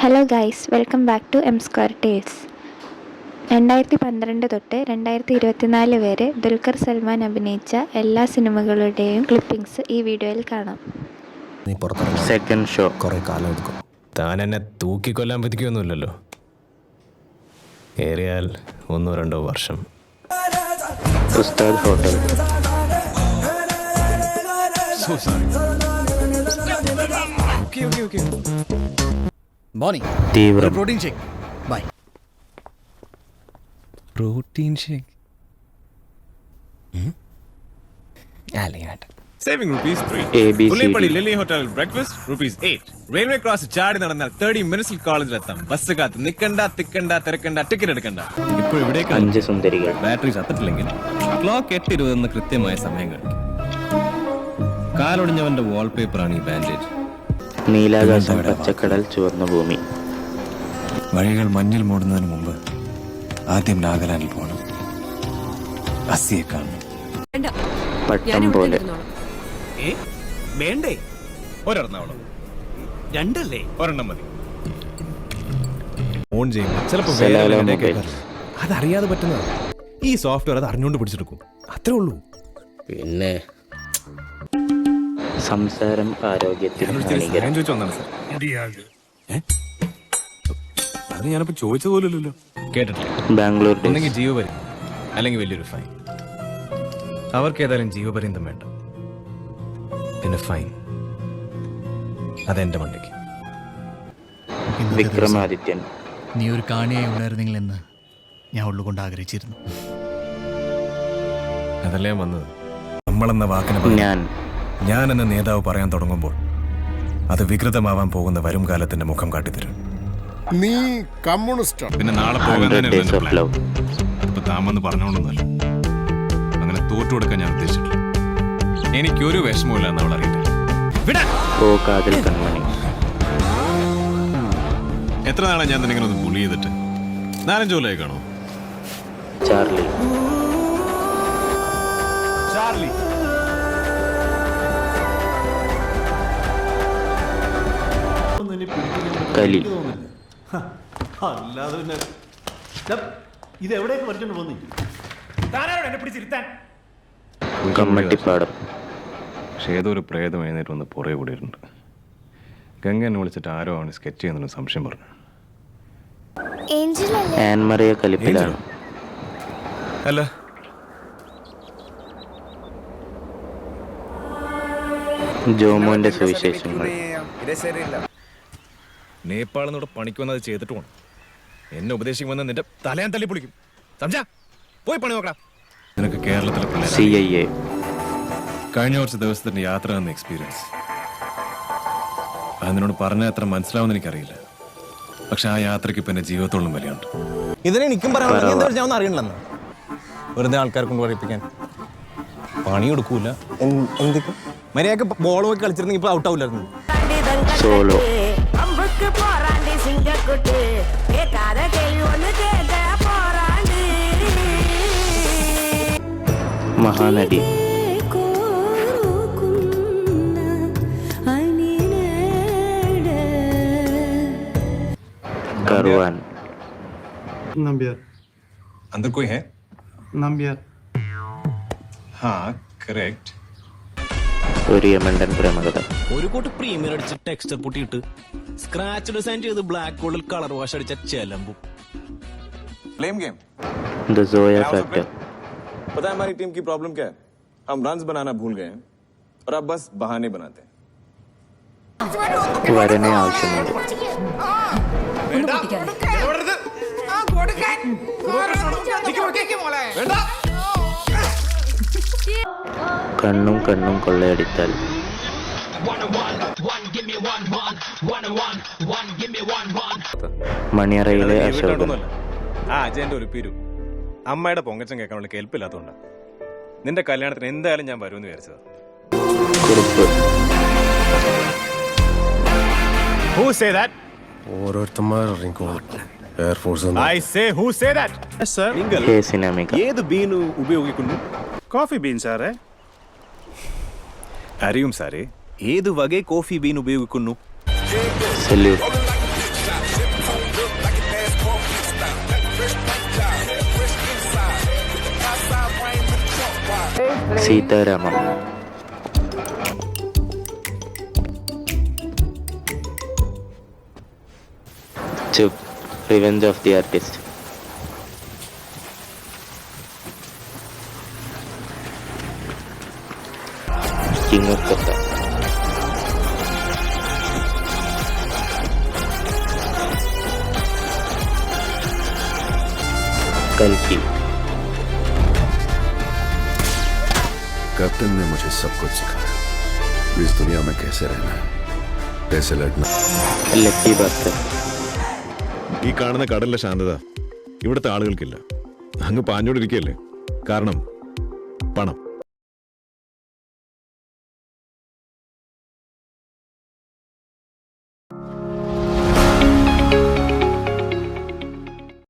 Hello guys, welcome back to M square tales. 2012 തൊട്ട് 2024 വരെ ദുൽഖർ സൽമാൻ അഭിനയിച്ച എല്ലാ സിനിമകളുടെയും ക്ലിപ്പിംഗ്സ് ഈ വീഡിയോയിൽ കാണാം. നീ പുറത്തിറങ്ങി സെക്കൻഡ് ഷോ കുറെ കാലം എടുക്കും. താൻ എന്നെ തൂക്കിക്കൊല്ലാൻ പറ്റിക്കൊന്നുമില്ലല്ലോ. ഏറിയാൽ 1-2 വർഷം. ഉസ്താദ് ഹോട്ടൽ. Morning. തീവ്രം. Protein shake. Bye. Protein shake. Saving ₹3. ABCD. Pullippadi Lilly hotel breakfast ₹8. Railway cross ചാടി നടന്നാൽ 30 മിനിറ്റ്സിൽ കോളേജിലെത്താം. ബസ് കാത്ത് നിക്കണ്ട, തിക്കണ്ട, തിരക്കണ്ട, ടിക്കറ്റ് എടുക്കണ്ട. ഇപ്പോൾ ഇവിടേക്ക് 5 സുന്ദരികൾ. ബാറ്ററി ചത്തിട്ടില്ലെങ്കിൽ ക്ലോക്ക് 8:20 കൃത്യമായ സമയം കാണിക്കും. കാലൊടിഞ്ഞവന്റെ വാൾപേപ്പറാണ് ഈ ബാൻഡേജ്. നീലാകാശം, പച്ചക്കടൽ, ചുവന്ന ഭൂമി. വഴികൾ മഞ്ഞിൽ മൂടുന്നതിന് മുമ്പ് ആദ്യം നാഗലാൻഡിൽ പോകണം. അസിയെ കാണണം. പട്ടം പോലെ. വേണ്ടേ ഒരെണ്ണാവണം, രണ്ടല്ലേ, ഒരെണ്ണം മതി. ഓൺ ചെയ്യുമ്പോൾ ചിലപ്പോൾ സെലാലോ മൊബൈൽ. അതറിയാതെ പറ്റുന്നതാണ്. ഈ സോഫ്റ്റ്വെയർ അത് അറിഞ്ഞുകൊണ്ട് പിടിച്ചെടുക്കും, അത്രേ ഉള്ളൂ. പിന്നെ സംസാരം ആരോഗ്യത്തിന് ഹാനികരം. അത് ഞാനിപ്പോ ചോദിച്ചത് പോലല്ലോ. കേട്ടിട്ടില്ല. ബാംഗ്ലൂർ ഡേയ്സ്. ഒന്നെങ്കിൽ ജീവപര്യം അല്ലെങ്കിൽ വലിയൊരു ഫൈൻ. അവർക്ക് ഏതായാലും ജീവപര്യന്തം വേണ്ട, പിന്നെ ഫൈൻ അതെന്റെ മണ്ടയ്ക്ക്. വിക്രമാദിത്യൻ. നീ ഒരു കാണിയായി ഉണ്ടായിരുന്നെങ്കിൽ എന്ന് ഞാൻ ഉള്ളുകൊണ്ട് ആഗ്രഹിച്ചിരുന്നു. അതല്ലേ ഞാൻ വന്നത്. നമ്മളെന്ന വാക്കിന് പകരം ഞാൻ എന്ന നേതാവ് പറയാൻ തുടങ്ങുമ്പോൾ അത് വികൃതമാവാൻ പോകുന്ന വരും കാലത്തിന്റെ മുഖം കാട്ടിത്തരും. നീ കമ്മ്യൂണിസ്റ്റ്. പിന്നെ നാളെ 100 Days of Love. ഇപ്പൊ താമെന്ന് പറഞ്ഞോളൊന്നല്ല, അങ്ങനെ തോറ്റു കൊടുക്കാൻ ഞാൻ ഉദ്ദേശിച്ചിട്ടില്ല. എനിക്കൊരു വിഷമമില്ല എന്ന് അവൾ അറിയട്ടെ. ഓ കാതിൽ കൺമണി. എത്ര നാളെ ഞാൻ നിന്നെ ഒന്ന് പുളി ചെയ്തിട്ട് 4-5 കൊല്ലമായി കാണോ? ചാർലി. കലി. കമ്മട്ടിപ്പാടം. പക്ഷേ ഏതോ ഒരു പ്രേതം എഴുന്നേറ്റ് വന്ന് പുറകെ കൂടിയിട്ടുണ്ട്. ഗംഗ എന്നെ വിളിച്ചിട്ട് ആരോ അവന് സ്കെച്ച് ചെയ്യുന്നതിന് സംശയം പറഞ്ഞു. ആൻമറിയ കലിപ്പിലാണ്. അല്ല, ജോമോന്റെ സുവിശേഷങ്ങൾ. നേപ്പാളിൽ നിന്നോട് പണിക്ക് വന്നത് ചെയ്തിട്ട് പോകണം. എന്നെ ഉപദേശിക്കുമെന്ന് നിന്റെ തലയാൻ തല്ലി പൊളിക്കും. സംജാ, പോയി പണി നോക്കാം. നിനക്ക് കേരളത്തിലെ പിള്ളേർ CIA. കഴിഞ്ഞ കുറച്ച് ദിവസത്തിന്റെ യാത്ര എന്ന എക്സ്പീരിയൻസ് അത് നിന്നോട് പറഞ്ഞാൽ എത്ര മനസ്സിലാവുമെന്ന് എനിക്കറിയില്ല. പക്ഷെ ആ യാത്രയ്ക്ക് ഇപ്പൊ എന്റെ ജീവിതത്തോളം വിലയുണ്ട്. ഇതിനെ എനിക്കും പറയാൻ ഞാൻ അറിയണമെന്ന് വെറുതെ ആൾക്കാരെ കൊണ്ട് പറയിപ്പിക്കാൻ. പണി കൊടുക്കൂല. മര്യാദക്ക് ബോൾ നോക്കി കളിച്ചിരുന്നെങ്കിൽ ഇപ്പൊ ഔട്ട് ആവില്ലായിരുന്നു. സോളോ. മഹാനടി. കർവാൻ. नंबियर अंदर कोई है? नंबियर हाँ, करेक्ट. ഒരു യമണ്ടൻ പ്രേമകഥ. ഒരു കൂട്ട് പ്രീമിയർ അടിച്ച് ടെക്സ്ചർ പൊട്ടിയിട്ട് സ്ക്രാച്ച് ഡിസൈൻ ചെയ്ത് ബ്ലാക്ക് ഗോൾഡിൽ കളർ വാഷ് അടിച്ച ചെലമ്പും. Blame game. The soya factor. पता है हमारी टीम की प्रॉब्लम क्या है? हम रन्स बनाना भूल गए हैं और अब बस बहाने बनाते हैं. വരനെ ആവശ്യമുണ്ട്. കണ്ണും കണ്ണും കൊള്ളയടിച്ചാൽ. മണിയറയിലെ അശോകൻ. ആ അജയന്റെ ഒരു പിരു അമ്മയുടെ പൊങ്ങച്ചം കേൾക്കാനുള്ള കേൾപ്പില്ലാത്തതുകൊണ്ടാ. നിന്റെ കല്യാണത്തിന് എന്തായാലും ഞാൻ വരുമെന്ന് വിചാരിച്ചതാ. കുറുപ്പ്. Who say that? ഓരോരുത്തന്മാർ ഇറങ്ങിക്കോളും. Air force I say who say that? Hey Sinamika. ഏത് ബീൻ ഉപയോഗിക്കുന്നു? कॉफी बीन सारे അറിയും സാറേ, ഏത് വകை കോഫി ബീൻ ഉപയോഗിക്കുന്നു? Salute. Sitaramam. Chup. Revenge of the artist. King of Kotha. കൽക്കി. कैप्टन ने मुझे सब कुछ सिखाया इस दुनिया में कैसे रहना है, कैसे लड़ना. ലക്കി ഭാസ്കർ. ഈ കാണുന്ന കടലിലെ ശാന്തത ഇവിടുത്തെ ആളുകൾക്കില്ല. അങ്ങ് പാഞ്ഞോടിരിക്കുകയല്ലേ. കാരണം പണം.